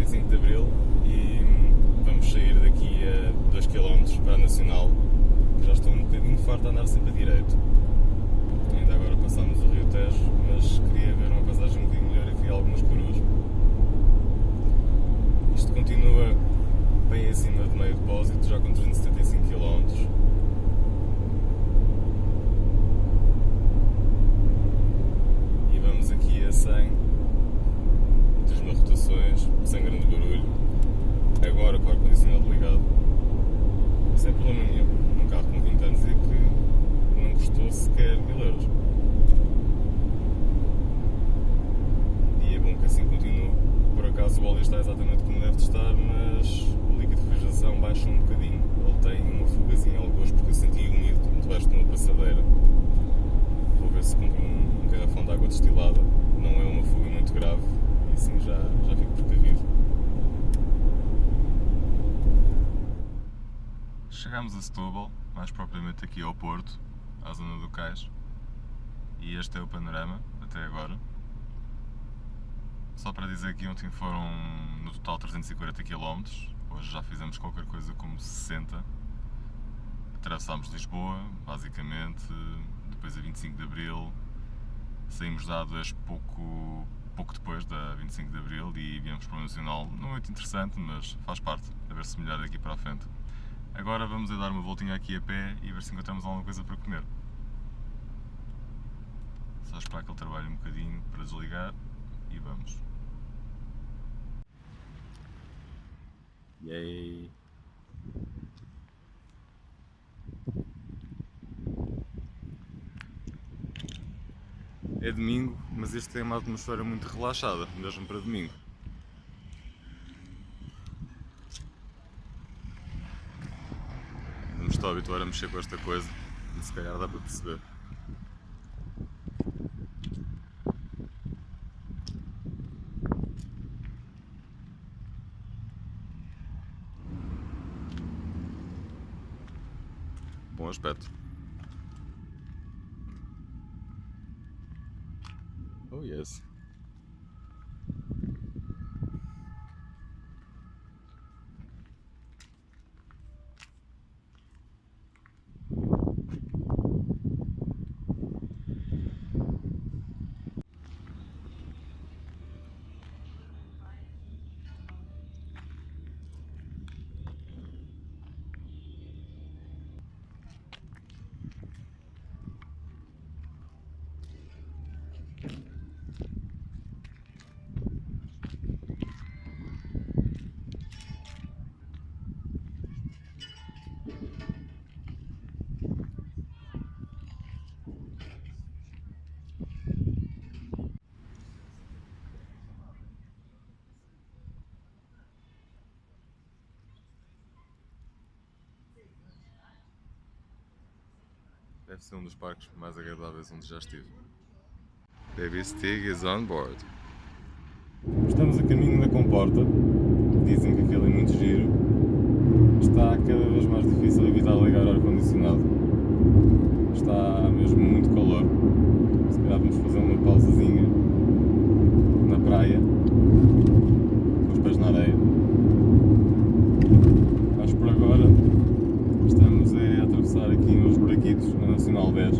25 de Abril e vamos sair daqui a 2 km para a Nacional, que já estou um bocadinho farto de andar sempre a direito. Ainda agora passamos o Rio Tejo, mas queria ver uma paisagem um bocadinho melhor e queria algumas coroas. Isto continua bem acima de meio depósito, já com 375 km. E vamos aqui a 100, 3000 rotações, sem grande barulho. Agora com o ar-condicionado ligado, sem problema nenhum. Um carro com 20 anos e que não custou sequer 1000 euros. E é bom que assim continue. Por acaso o óleo está exatamente como deve estar, mas o líquido de refrigeração baixa um bocadinho. Ele tem uma fugazinha ao gosto porque eu senti úmido debaixo de uma passadeira. Vou ver se compro um garrafão de água destilada. Não é uma fuga muito grave e assim já fico precavido. Chegámos a Setúbal, mais propriamente aqui ao Porto, à zona do Cais, e este é o panorama até agora. Só para dizer que ontem foram no total 340 km, hoje já fizemos qualquer coisa como 60. Atravessámos Lisboa, basicamente, depois a 25 de Abril, saímos de Adas pouco depois da 25 de Abril e viemos para o Nacional. Não é muito interessante, mas faz parte, a ver se melhor daqui para a frente. Agora vamos a dar uma voltinha aqui a pé e ver se encontramos alguma coisa para comer. Só esperar que ele trabalhe um bocadinho para desligar e vamos. Yay! É domingo, mas este tem uma atmosfera muito relaxada, mesmo para domingo. Não me estou a habituar a mexer com esta coisa, e se calhar dá para perceber. Bom aspecto. Oh yes. Deve ser um dos parques mais agradáveis onde já estive. Baby Stig is on board. Estamos a caminho da Comporta. Dizem que aquilo é muito giro. Está cada vez mais difícil evitar ligar o ar-condicionado. Está mesmo muito calor. Se calhar vamos fazer uma pausazinha na praia, com os pés na areia. Mas por agora estamos a atravessar aqui uns buraquitos na Nacional 10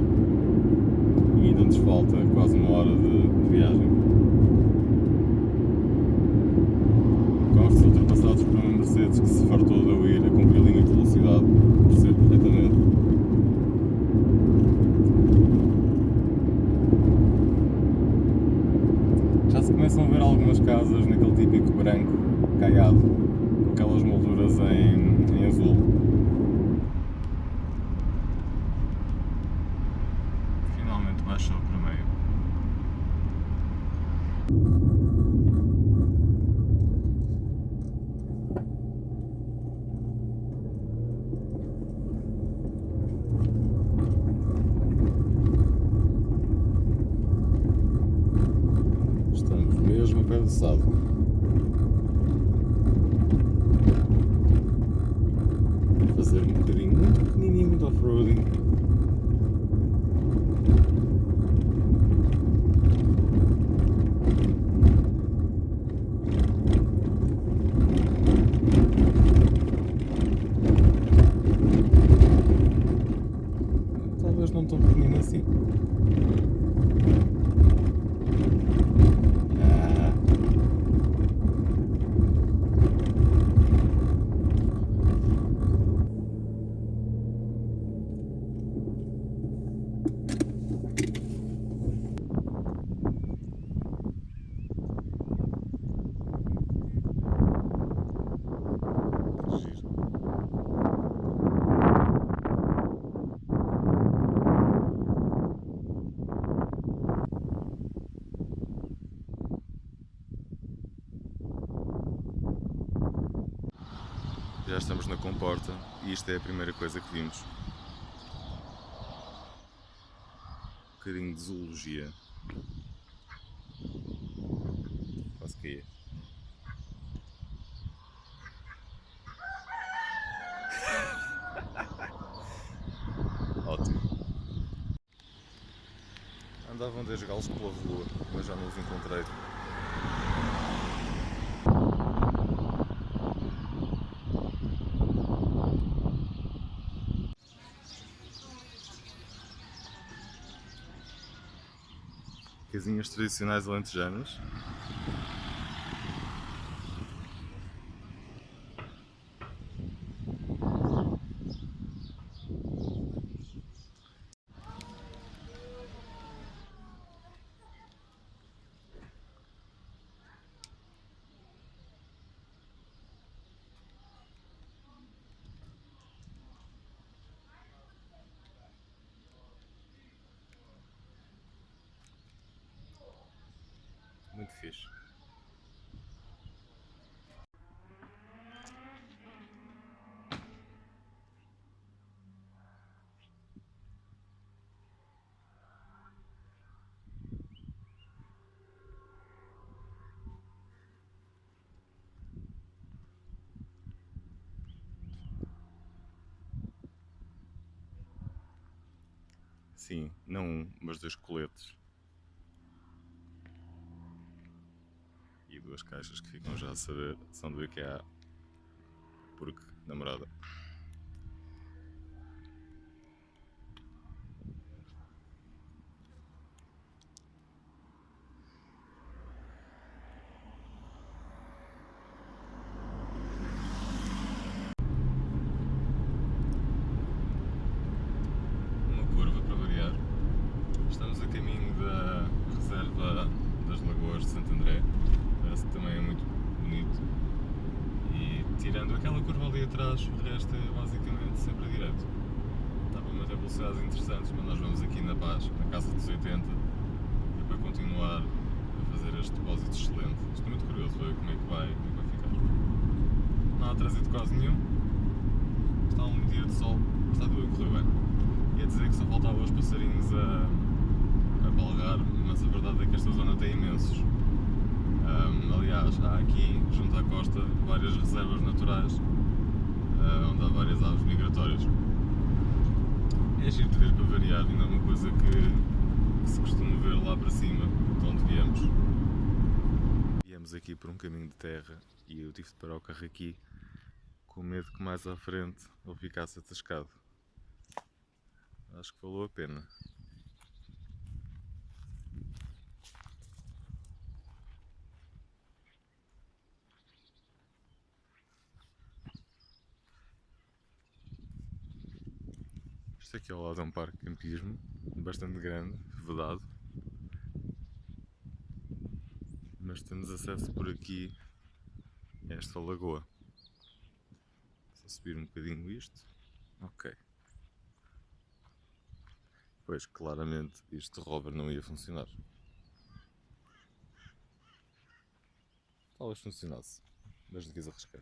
e ainda nos falta quase uma hora de viagem. Vamos ser ultrapassados por uma Mercedes que se fartou de eu ir a cumprir o limite de velocidade, percebo perfeitamente. Já se começam a ver algumas casas naquele típico branco caiado, com aquelas molduras em azul. Finalmente baixou para meio. Estamos mesmo a pé do Sado. Fazer um bocadinho muito pequenininho de off-roading. estamos na comporta e isto é a primeira coisa que vimos. Um bocadinho de zoologia. Quase que ia. Ótimo. Andavam 10 galos pela rua, mas já não os encontrei. Casinhas tradicionais alentejanas. Muito fixe. Sim, não um, mas 2 coletes. E 2 caixas que ficam já a saber são do IKEA. Porque, namorada. Uma curva para variar. Estamos a caminho da reserva das Lagoas de Santo André. Parece que também é muito bonito. E tirando aquela curva ali atrás, o resto é basicamente sempre direto. Dá para manter velocidades interessantes, mas nós vamos aqui na paz, na casa dos 80, e para continuar a fazer este depósito excelente. Estou muito curioso para ver como é que vai ficar. Não há trânsito quase nenhum. Está um dia de sol, está tudo a correr bem. Ia dizer que só faltavam os passarinhos a balgar, mas a verdade é que esta zona tem imensos. Aliás, há aqui, junto à costa, várias reservas naturais, onde há várias aves migratórias. É giro de ver para variar, e não é uma coisa que se costuma ver lá para cima, de onde viemos. Viemos aqui por um caminho de terra e eu tive de parar o carro aqui, com medo que mais à frente ele ficasse atascado. Acho que valeu a pena. Isto aqui ao lado é um parque de campismo, bastante grande, vedado. Mas temos acesso por aqui a esta lagoa. Só subir um bocadinho isto. Ok. Pois, claramente, este rover não ia funcionar. Talvez funcionasse, mas não quis arriscar.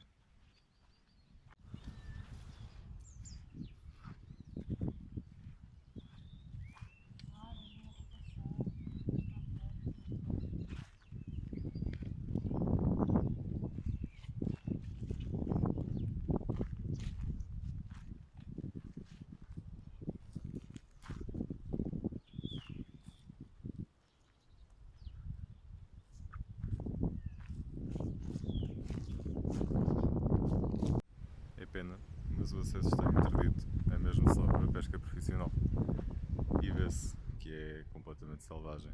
É pena, mas o acesso está interdito. É mesmo só para a pesca profissional. E vê-se que é completamente selvagem.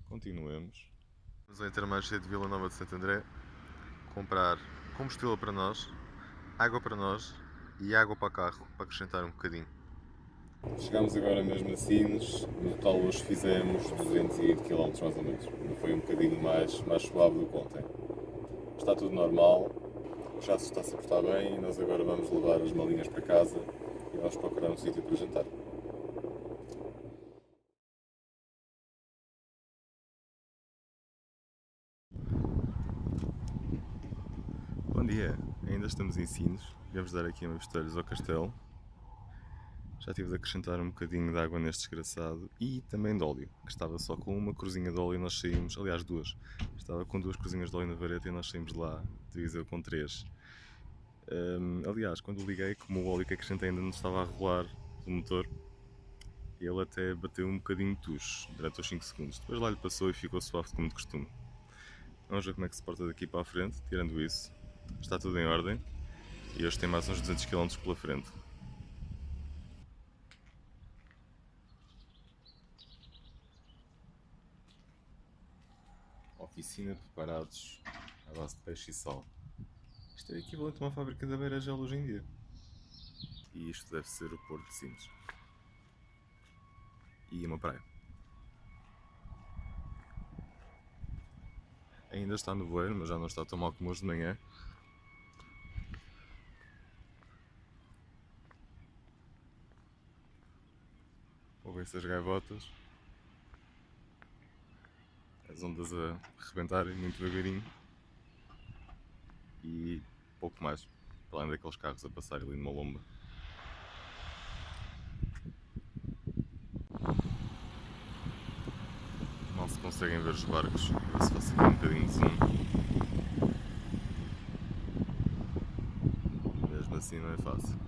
Continuemos. Vamos ao Intermarché de Vila Nova de Santo André comprar combustível para nós, água para nós e água para o carro, para acrescentar um bocadinho. Chegámos agora mesmo a Sines, no total hoje fizemos 220 km mais ou menos. Foi um bocadinho mais suave do que ontem. Está tudo normal, o chassi está-se a portar bem e nós agora vamos levar as malinhas para casa e vamos procurar um sítio para jantar. Bom dia, ainda estamos em Sines, viemos dar aqui uma vistas ao castelo. Já tive de acrescentar um bocadinho de água neste desgraçado e também de óleo, que estava só com uma cruzinha de óleo e nós saímos, aliás duas, estava com duas cruzinhas de óleo na vareta e nós saímos de lá de Viseu com três. Aliás, quando liguei, como o óleo que acrescentei ainda não estava a rolar do motor, ele até bateu um bocadinho de tucho durante os 5 segundos, depois lá lhe passou e ficou suave como de costume. Vamos ver como é que se porta daqui para a frente. Tirando isso, está tudo em ordem e hoje tem mais uns 200 km pela frente. Oficina de preparados à base de peixe e sal. Isto é equivalente a uma fábrica de Beira-Gel hoje em dia. E isto deve ser o Porto de Sines. E uma praia. Ainda está nevoeiro, mas já não está tão mal como hoje de manhã. Ouvem-se as gaivotas. As ondas a rebentarem muito devagarinho. E pouco mais. Para além daqueles carros a passarem ali numa lomba. Mal se conseguem ver os barcos. Ver se faço aqui um bocadinho de zoom. Mesmo assim não é fácil.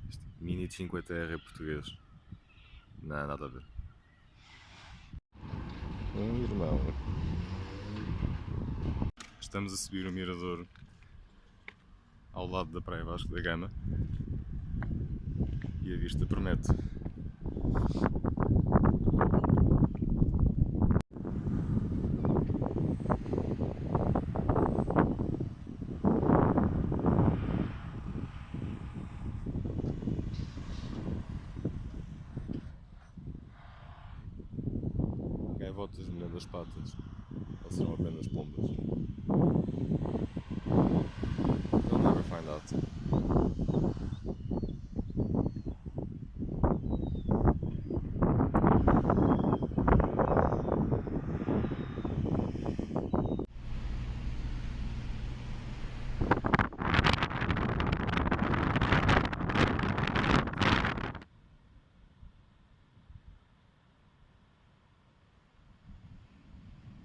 Este Mini 50R é português. Não, nada a ver. Irmão. Estamos a subir o mirador ao lado da Praia Vasco da Gama e a vista promete. Gaivotas molhando as patas, ou serão apenas pombas? We'll never find out.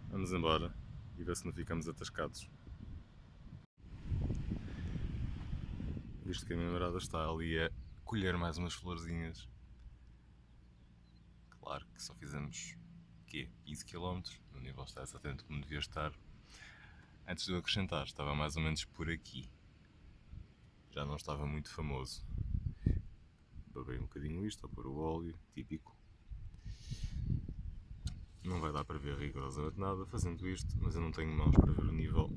Vamos embora e ver se não ficamos atascados. Visto que a minha namorada está ali a colher mais umas florzinhas. Claro que só fizemos, quê? 15 km, no nível está exatamente como devia estar. Antes de eu acrescentar, estava mais ou menos por aqui. Já não estava muito famoso. Babei um bocadinho isto, a pôr o óleo, típico. Não vai dar para ver rigorosamente nada fazendo isto, mas eu não tenho mãos para ver o nível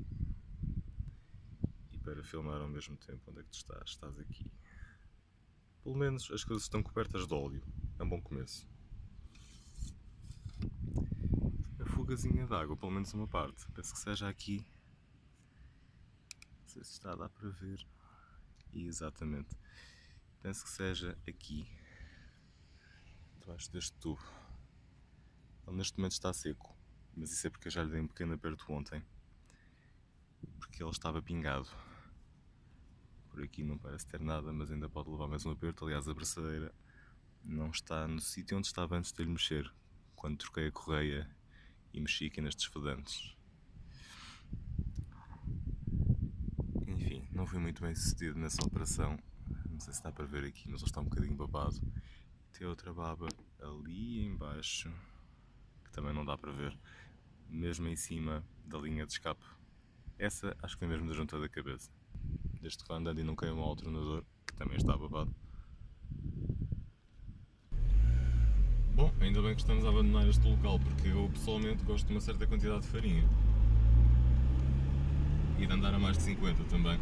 e para filmar ao mesmo tempo. Onde é que tu estás? Estás aqui. Pelo menos as coisas estão cobertas de óleo. É um bom começo. A fugazinha de água, pelo menos uma parte. Penso que seja aqui. Não sei se está a dar para ver. Exatamente. Penso que seja aqui. Debaixo deste tubo. Ele neste momento está seco, mas isso é porque eu já lhe dei um pequeno aperto ontem, porque ele estava pingado. Por aqui não parece ter nada, mas ainda pode levar mais um aperto. Aliás, a braçadeira não está no sítio onde estava antes de lhe mexer, quando troquei a correia e mexi aqui nestes fedantes. Enfim, não fui muito bem sucedido nessa operação. Não sei se dá para ver aqui, mas ele está um bocadinho babado. Tem outra baba ali em baixo, que também não dá para ver, mesmo em cima da linha de escape. Essa acho que foi mesmo da junta da cabeça. Desde que vai andando e não caiu um alternador, que também está babado. Bom, ainda bem que estamos a abandonar este local, porque eu pessoalmente gosto de uma certa quantidade de farinha. E de andar a mais de 50 também.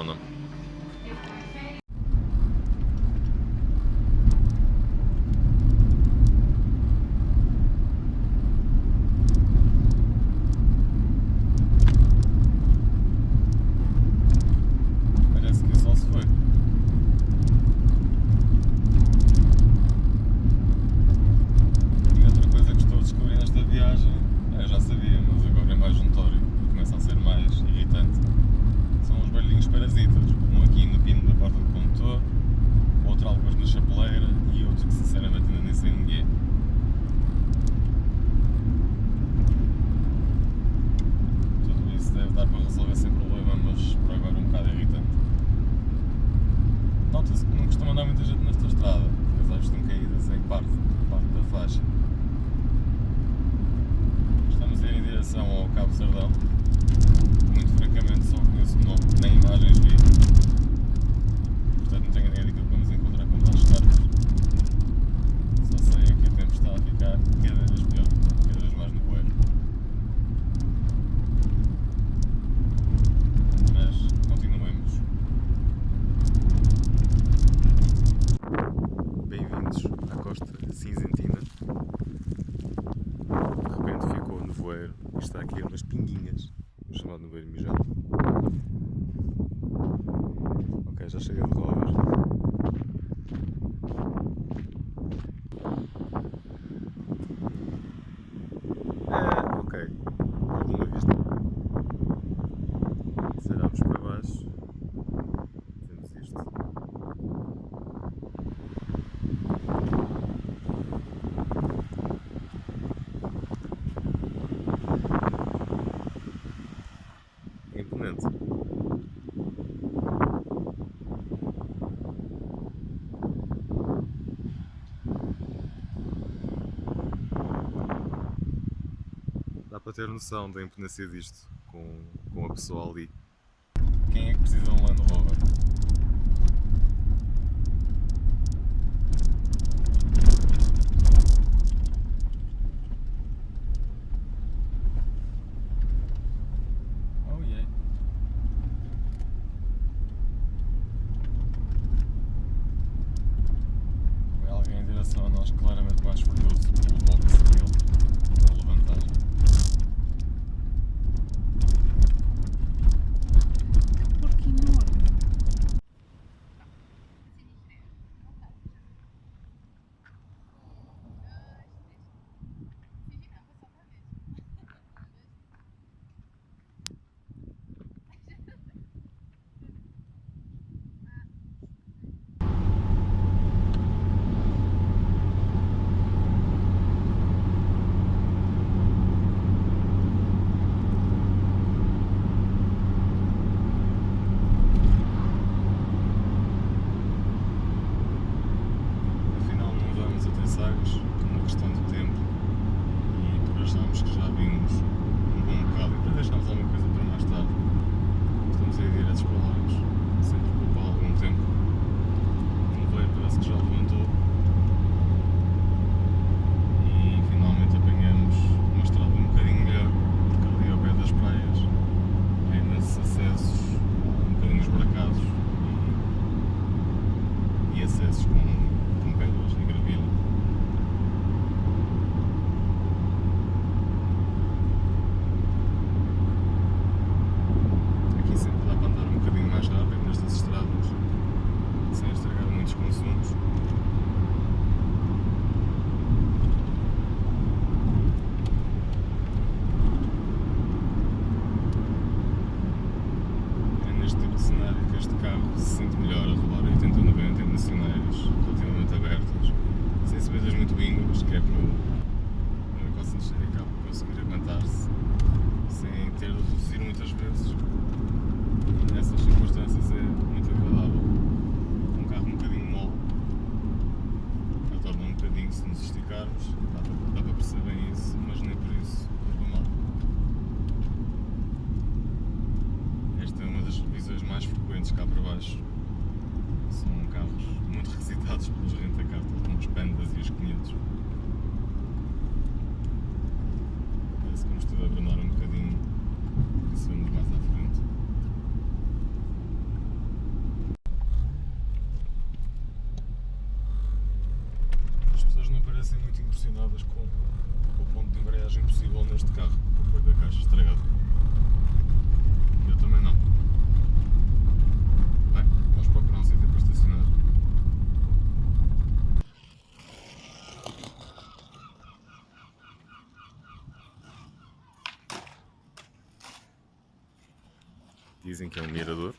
zona. Parece que só se foi. E outra coisa que estou a descobrir nesta viagem, eu já sabia, mas agora é mais notório e começa a ser mais irritante, são os barulhinhos parasitas. Um aqui no pino da porta do condutor, outro alguns na chapeleira e outro que sinceramente ainda nem sei onde é. Tudo isso deve dar para resolver sem problema, mas por agora é um bocado irritante. Nota-se que não costuma andar muita gente nesta estrada, porque as árvores estão caídas em parte da faixa. Estamos a ir em direção ao Cabo Sardão. Muito francamente só conheço o nome, nem imagens vi. Portanto não tenho ideia daquilo que vamos encontrar quando lá chegarmos. Só sei é que o tempo está a ficar cada vez pior, cada vez mais nevoeiro. Mas continuemos. Bem-vindos à costa cinzentina. De repente ficou nevoeiro e está aqui umas pinguinhas, o chamado nevoeiro mijado. Ok, já cheguei de rover. Ok, alguma vista. Se olharmos para baixo, vemos isto. É imponente. Dá para ter noção da imponência disto com a pessoa ali. Quem é que precisa de um Land Rover? Oh yeah. Foi alguém em direção a nós claramente mais furioso pelo boxe dele, pela vantagem. Porque enorme. Afinal não vamos até Sagres por uma questão de tempo e por acharmos que já vimos um bom bocado e para deixarmos alguma coisa para mais tarde. Estamos a ir diretos para Lagos, sem preocupar algum tempo. O nevoeiro parece que já levantou e finalmente apanhamos uma estrada um bocadinho melhor, porque ali ao pé das praias há imensos acessos um bocadinho esburacados e acessos com pedras e gravilha. Aqui sempre dá para andar um bocadinho mais rápido nestas estradas, sem estragar muitos consumos. É neste tipo de cenário que este carro se sente melhor a rolar a 80-90 em nacionais relativamente abertas, sem subidas muito íngreme, que é para o negócio de encher a cabo conseguir aguentar-se sem ter de reduzir muitas vezes. E nessas circunstâncias é muito agradável. Um carro um bocadinho mole, torna um bocadinho se nos esticarmos, dá para perceber bem isso, mas nem por isso curva mal. Esta é uma das revisões mais frequentes cá para baixo. São carros muito requisitados pelos rentacartas, como os Pandas e os 500. Parece que vamos tudo a abrandar um bocadinho, por isso vamos mais à frente. parecem muito impressionadas com o ponto de embreagem possível neste carro, o apoio da caixa estragado. Eu também não. Bem, vamos procurar um sítio para estacionar. Dizem que é um mirador.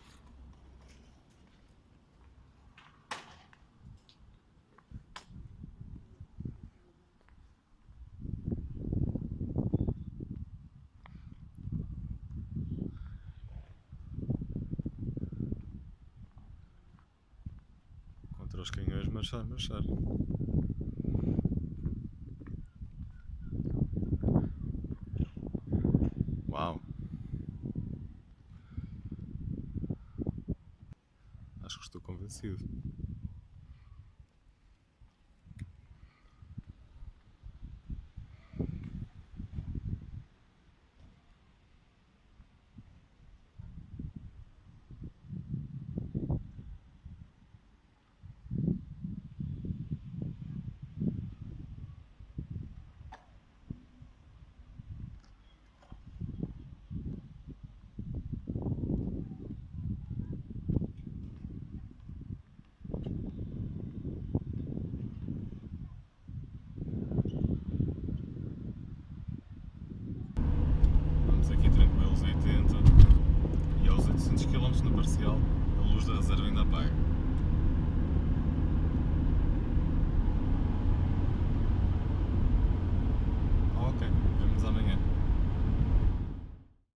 Contra os canhões, marchar, marchar. Uau! Acho que estou convencido. Vamos aqui tranquilos, 80 e aos 800 km na parcial, a luz da reserva ainda apaga.